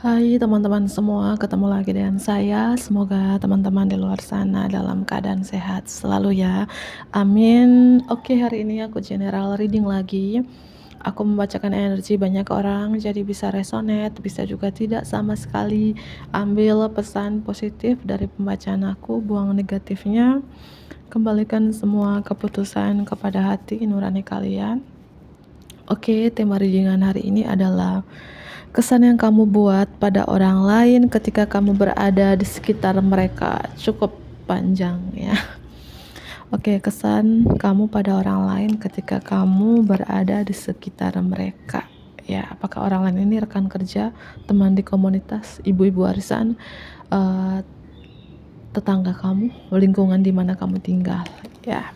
Hai teman-teman semua, ketemu lagi dengan saya. Semoga teman-teman di luar sana dalam keadaan sehat selalu ya. Amin. Oke, hari ini aku general reading lagi. Aku membacakan energi banyak orang, jadi bisa resonate, bisa juga tidak sama sekali. Ambil pesan positif dari pembacaan aku, buang negatifnya. Kembalikan semua keputusan kepada hati nurani kalian. Oke, tema readingan hari ini adalah kesan yang kamu buat pada orang lain ketika kamu berada di sekitar mereka. Cukup panjang ya. Oke, kesan kamu pada orang lain ketika kamu berada di sekitar mereka. Ya, apakah orang lain ini rekan kerja, teman di komunitas, ibu-ibu arisan, eh, tetangga kamu, lingkungan di mana kamu tinggal. Ya.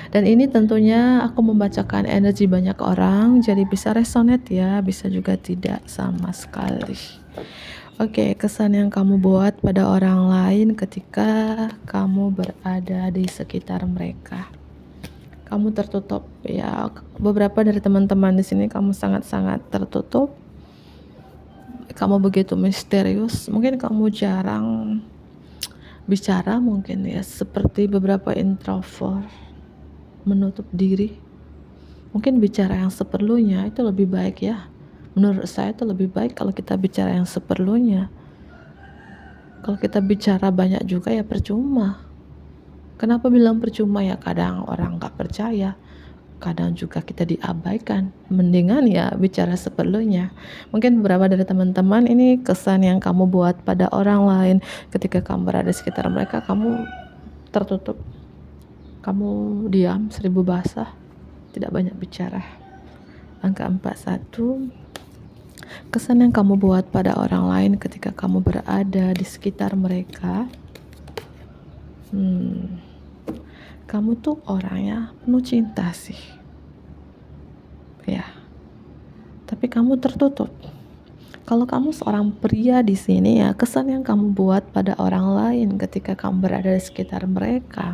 Dan ini tentunya aku membacakan energi banyak orang, jadi bisa resonate ya, bisa juga tidak sama sekali. Oke, kesan yang kamu buat pada orang lain ketika kamu berada di sekitar mereka. Kamu tertutup ya. Beberapa dari teman-teman di sini kamu sangat-sangat tertutup. Kamu begitu misterius. Mungkin kamu jarang bicara mungkin ya, seperti beberapa introvert, menutup diri. Mungkin bicara yang seperlunya itu lebih baik ya. Menurut saya itu lebih baik kalau kita bicara yang seperlunya. Kalau kita bicara banyak juga ya percuma. Kenapa bilang percuma ya? Kadang orang gak percaya, kadang juga kita diabaikan. Mendingan ya bicara seperlunya. Mungkin beberapa dari teman-teman ini kesan yang kamu buat pada orang lain ketika kamu berada di sekitar mereka, kamu tertutup, kamu diam, seribu bahasa, tidak banyak bicara. Angka 41, kesan yang kamu buat pada orang lain ketika kamu berada di sekitar mereka. Kamu tuh orangnya penuh cinta sih, ya. Tapi kamu tertutup. Kalau kamu seorang pria di sini ya, kesan yang kamu buat pada orang lain ketika kamu berada di sekitar mereka.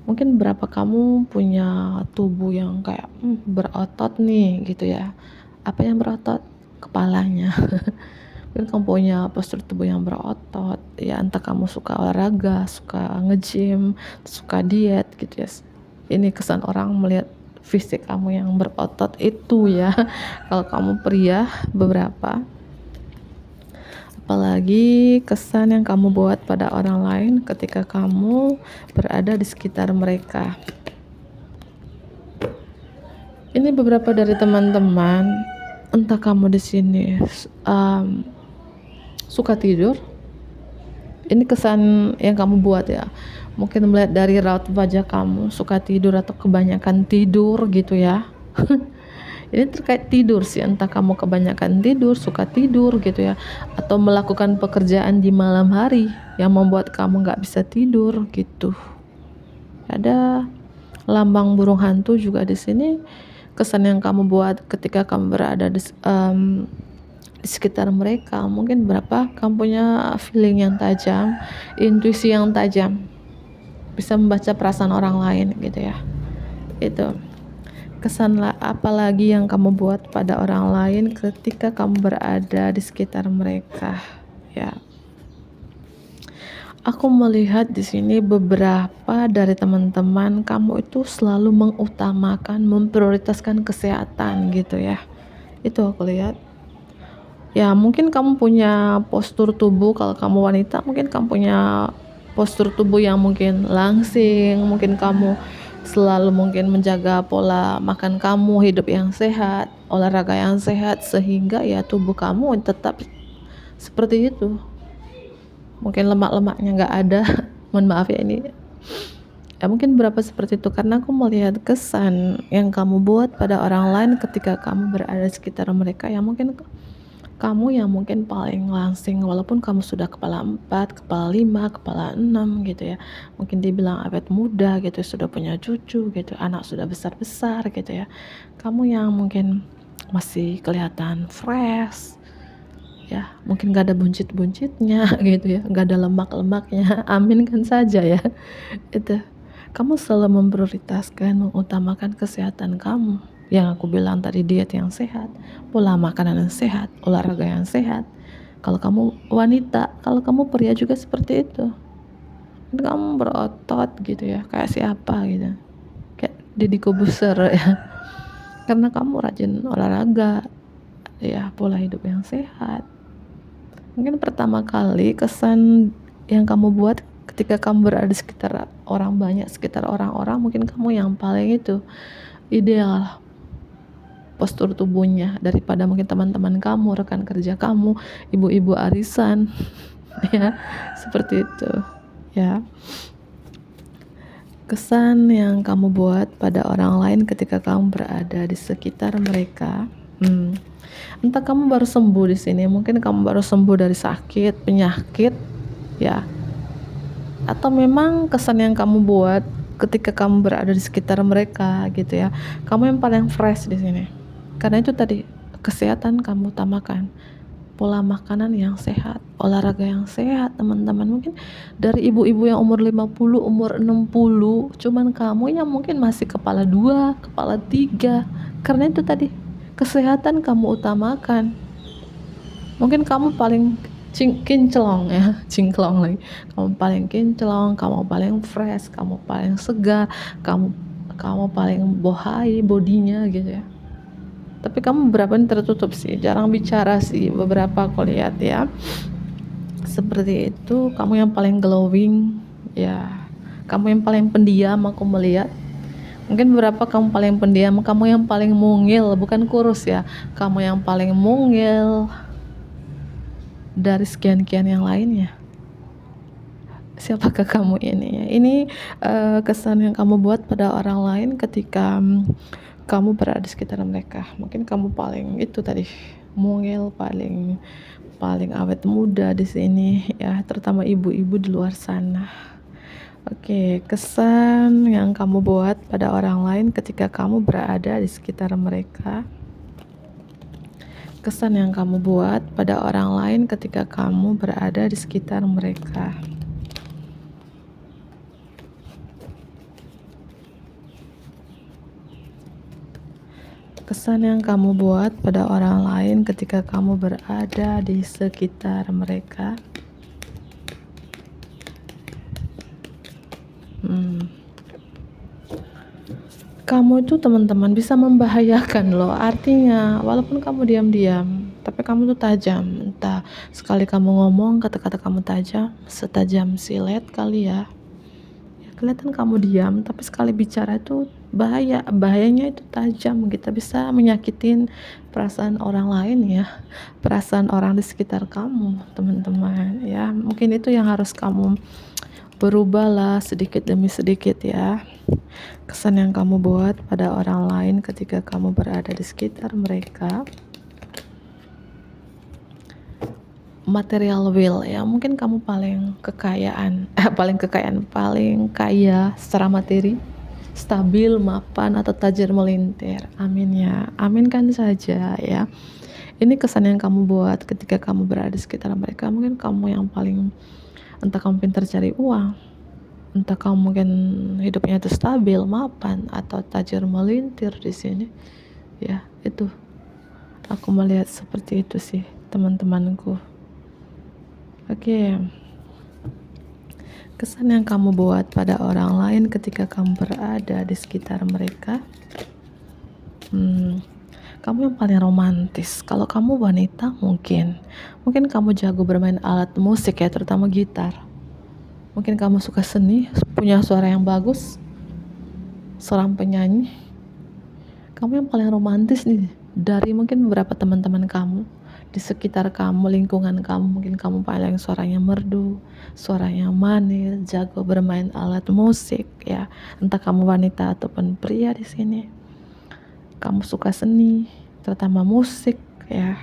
Mungkin berapa kamu punya tubuh yang kayak berotot nih gitu ya. Apa yang berotot? Kepalanya. Mungkin kamu punya postur tubuh yang berotot ya, entah kamu suka olahraga, suka nge-gym, suka diet gitu ya. Ini kesan orang melihat fisik kamu yang berotot itu ya. Kalau kamu pria, beberapa. Apalagi kesan yang kamu buat pada orang lain ketika kamu berada di sekitar mereka. Ini beberapa dari teman-teman, entah kamu di sini suka tidur. Ini kesan yang kamu buat ya. Mungkin melihat dari raut wajah kamu, suka tidur atau kebanyakan tidur gitu ya. Ini terkait tidur sih, entah kamu kebanyakan tidur, suka tidur gitu ya, atau melakukan pekerjaan di malam hari yang membuat kamu gak bisa tidur gitu. Ada lambang burung hantu juga di sini. Kesan yang kamu buat ketika kamu berada di sekitar mereka. Mungkin berapa kamu punya feeling yang tajam, intuisi yang tajam, bisa membaca perasaan orang lain gitu ya. Itu kesan apalagi yang kamu buat pada orang lain ketika kamu berada di sekitar mereka ya. Aku melihat di sini beberapa dari teman-teman kamu itu selalu mengutamakan, memprioritaskan kesehatan gitu ya. Itu aku lihat. Ya mungkin kamu punya postur tubuh, kalau kamu wanita mungkin kamu punya postur tubuh yang mungkin langsing, mungkin kamu selalu mungkin menjaga pola makan kamu, hidup yang sehat, olahraga yang sehat, sehingga ya tubuh kamu tetap seperti itu. Mungkin lemak-lemaknya gak ada. Mohon maaf ya ini ya, mungkin berapa seperti itu, karena aku melihat kesan yang kamu buat pada orang lain ketika kamu berada di sekitar mereka. Ya mungkin kamu yang mungkin paling langsing, walaupun kamu sudah kepala 4, kepala 5, kepala 6 gitu ya. Mungkin dibilang awet muda gitu, sudah punya cucu gitu, anak sudah besar-besar gitu ya. Kamu yang mungkin masih kelihatan fresh ya, mungkin gak ada buncit-buncitnya gitu ya, gak ada lemak-lemaknya, amin kan saja ya. Itu kamu selalu memprioritaskan, mengutamakan kesehatan kamu. yang aku bilang tadi, diet yang sehat, pola makanan yang sehat, olahraga yang sehat. Kalau kamu wanita, kalau kamu pria juga seperti itu. Kamu berotot gitu ya, kayak siapa gitu, kayak Deddy Kobuser ya. Karena kamu rajin olahraga, ya, pola hidup yang sehat. Mungkin pertama kali kesan yang kamu buat ketika kamu berada di sekitar orang banyak, sekitar orang-orang, mungkin kamu yang paling itu ideal postur tubuhnya daripada mungkin teman-teman kamu, rekan kerja kamu, ibu-ibu arisan ya, seperti itu ya. Kesan yang kamu buat pada orang lain ketika kamu berada di sekitar mereka. Entah kamu baru sembuh di sini, mungkin kamu baru sembuh dari sakit, penyakit, ya. Atau memang kesan yang kamu buat ketika kamu berada di sekitar mereka gitu ya. Kamu yang paling fresh di sini. Karena itu tadi, kesehatan kamu utamakan. Pola makanan yang sehat, olahraga yang sehat, teman-teman. Mungkin dari ibu-ibu yang umur 50, umur 60, cuman kamu yang mungkin masih kepala 2, kepala 3. Karena itu tadi, kesehatan kamu utamakan. Mungkin kamu paling kinclong ya, cingklong lagi. Kamu paling kinclong, kamu paling fresh, kamu paling segar, kamu paling bohai bodinya gitu ya. Tapi kamu beberapa ini tertutup sih, jarang bicara sih beberapa aku lihat ya. Seperti itu, kamu yang paling glowing ya. Kamu yang paling pendiam aku melihat. Mungkin beberapa kamu paling pendiam, kamu yang paling mungil, bukan kurus ya. Kamu yang paling mungil dari sekian-kian yang lainnya. Siapakah kamu ini ya? Ini kesan yang kamu buat pada orang lain ketika kamu berada di sekitar mereka. Mungkin kamu paling itu tadi, mungil, paling awet muda di sini ya, terutama ibu-ibu di luar sana. Oke, kesan yang kamu buat pada orang lain ketika kamu berada di sekitar mereka. Kesan yang kamu buat pada orang lain ketika kamu berada di sekitar mereka. Kesan yang kamu buat pada orang lain ketika kamu berada di sekitar mereka. Kamu itu teman-teman bisa membahayakan loh. Artinya walaupun kamu diam-diam, tapi kamu tuh tajam. Entah sekali kamu ngomong, kata-kata kamu tajam, setajam silet kali ya. Kelihatan kamu diam, tapi sekali bicara itu bahayanya itu tajam. Kita bisa menyakitin perasaan orang lain ya, perasaan orang di sekitar kamu, teman-teman ya. Mungkin itu yang harus kamu berubahlah sedikit demi sedikit ya. Kesan yang kamu buat pada orang lain ketika kamu berada di sekitar mereka. Material will ya, mungkin kamu paling kaya secara materi, stabil, mapan, atau tajir melintir. Amin ya, aminkan saja ya. Ini kesan yang kamu buat ketika kamu berada di sekitar mereka. Mungkin kamu yang paling, entah kamu pintar cari uang, entah kamu mungkin hidupnya itu stabil, mapan, atau tajir melintir di sini ya. Itu aku melihat seperti itu sih, teman-temanku. Oke. Kesan yang kamu buat pada orang lain ketika kamu berada di sekitar mereka. Kamu yang paling romantis. Kalau kamu wanita, mungkin kamu jago bermain alat musik ya, terutama gitar. Mungkin kamu suka seni, punya suara yang bagus, seorang penyanyi. Kamu yang paling romantis nih dari mungkin beberapa teman-teman kamu di sekitar kamu, lingkungan kamu. Mungkin kamu paling suaranya merdu, suaranya manis, jago bermain alat musik ya. Entah kamu wanita ataupun pria di sini, kamu suka seni, terutama musik ya.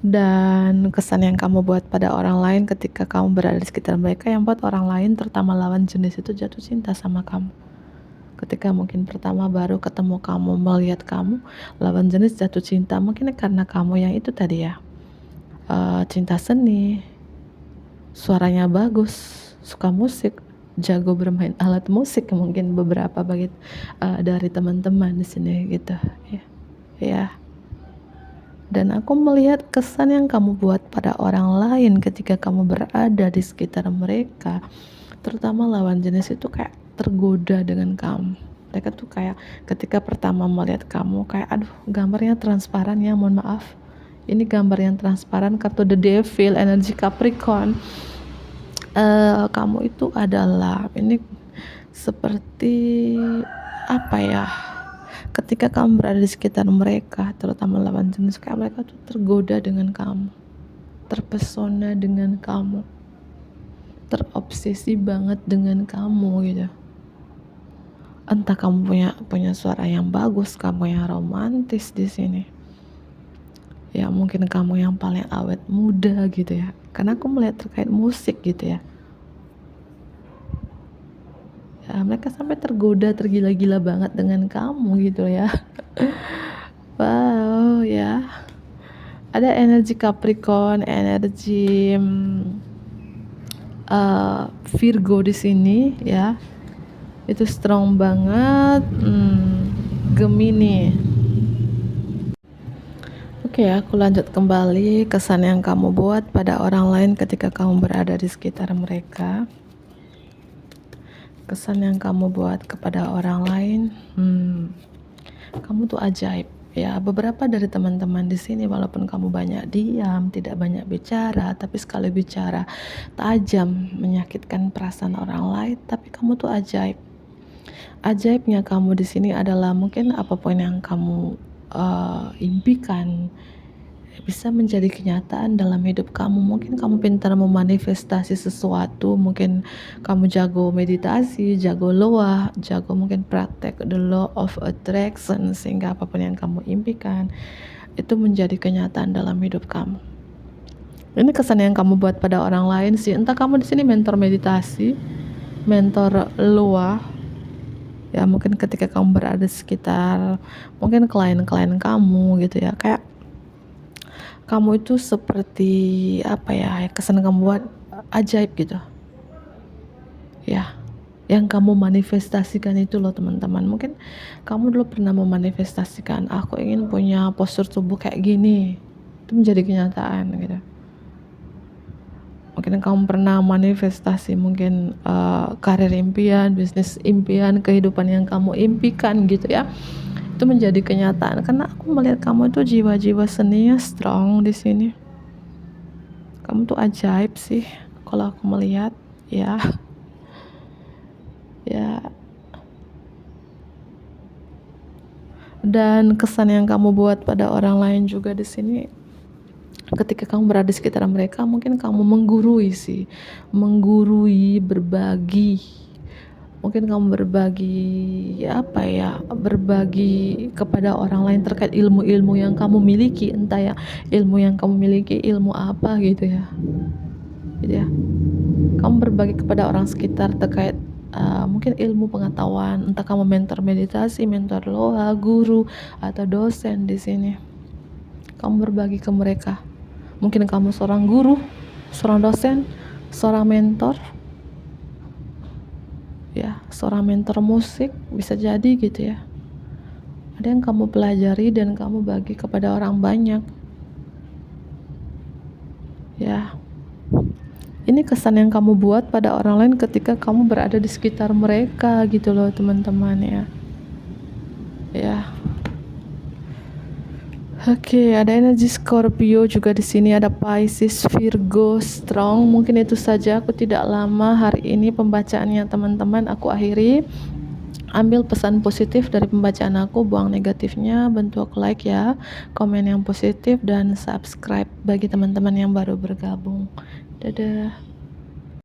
Dan kesan yang kamu buat pada orang lain ketika kamu berada di sekitar mereka, yang buat orang lain, terutama lawan jenis, itu jatuh cinta sama kamu. Ketika mungkin pertama baru ketemu kamu, melihat kamu, lawan jenis jatuh cinta. Mungkin karena kamu yang itu tadi ya, cinta seni, suaranya bagus, suka musik, jago bermain alat musik mungkin beberapa dari teman-teman di sini gitu ya. Ya. Dan aku melihat kesan yang kamu buat pada orang lain ketika kamu berada di sekitar mereka, terutama lawan jenis itu kayak tergoda dengan kamu. Mereka tuh kayak ketika pertama melihat kamu kayak aduh gambarnya transparan ya, mohon maaf. Ini gambar yang transparan, kartu The Devil, energi Capricorn. Kamu itu adalah ini seperti apa ya, ketika kamu berada di sekitar mereka, terutama lawan jenis, kayak mereka tuh tergoda dengan kamu, terpesona dengan kamu, terobsesi banget dengan kamu gitu. Entah kamu punya suara yang bagus, kamu yang romantis di sini, ya mungkin kamu yang paling awet muda gitu ya, karena aku melihat terkait musik gitu ya. Ya, mereka sampai tergoda, tergila-gila banget dengan kamu gitu ya. Wow ya, ada energi Capricorn, energi Virgo di sini ya, itu strong banget. Gemini. Oke, aku lanjut kembali. Kesan yang kamu buat pada orang lain ketika kamu berada di sekitar mereka. Kesan yang kamu buat kepada orang lain, kamu tuh ajaib ya. Beberapa dari teman-teman di sini walaupun kamu banyak diam, tidak banyak bicara, tapi sekali bicara tajam, menyakitkan perasaan orang lain, tapi kamu tuh ajaib. Ajaibnya kamu di sini adalah mungkin apapun yang kamu impikan bisa menjadi kenyataan dalam hidup kamu. Mungkin kamu pintar memanifestasi sesuatu, mungkin kamu jago meditasi, jago loa, jago mungkin praktek the law of attraction, sehingga apapun yang kamu impikan itu menjadi kenyataan dalam hidup kamu. Ini kesan yang kamu buat pada orang lain sih. Entah kamu di sini mentor meditasi, mentor loa, ya mungkin ketika kamu berada di sekitar mungkin klien-klien kamu gitu ya, kayak kamu itu seperti apa ya, kesan kamu buat ajaib gitu ya, yang kamu manifestasikan itu loh teman-teman. Mungkin kamu dulu pernah memanifestasikan, aku ingin punya postur tubuh kayak gini, itu menjadi kenyataan gitu. Mungkin kamu pernah manifestasi mungkin karir impian, bisnis impian, kehidupan yang kamu impikan gitu ya, itu menjadi kenyataan. Karena aku melihat kamu itu jiwa-jiwa seninya strong di sini. Kamu tuh ajaib sih kalau aku melihat ya. Ya. Dan kesan yang kamu buat pada orang lain juga di sini, ketika kamu berada di sekitar mereka, mungkin kamu menggurui, berbagi. Mungkin kamu berbagi berbagi kepada orang lain terkait ilmu-ilmu yang kamu miliki, entah ya ilmu yang kamu miliki ilmu apa gitu ya. Gitu ya. Kamu berbagi kepada orang sekitar terkait mungkin ilmu pengetahuan, entah kamu mentor meditasi, mentor loa, guru atau dosen di sini. Kamu berbagi ke mereka. Mungkin kamu seorang guru, seorang dosen, seorang mentor. Ya, seorang mentor musik bisa jadi gitu ya. Ada yang kamu pelajari dan kamu bagi kepada orang banyak. Ya. Ini kesan yang kamu buat pada orang lain ketika kamu berada di sekitar mereka gitu loh teman-teman ya. Ya. Oke, ada energi Scorpio juga di sini, ada Pisces, Virgo, Strong. Mungkin itu saja, aku tidak lama hari ini pembacaannya teman-teman, aku akhiri. Ambil pesan positif dari pembacaan aku, buang negatifnya, bentuk like ya, komen yang positif, dan subscribe bagi teman-teman yang baru bergabung. Dadah.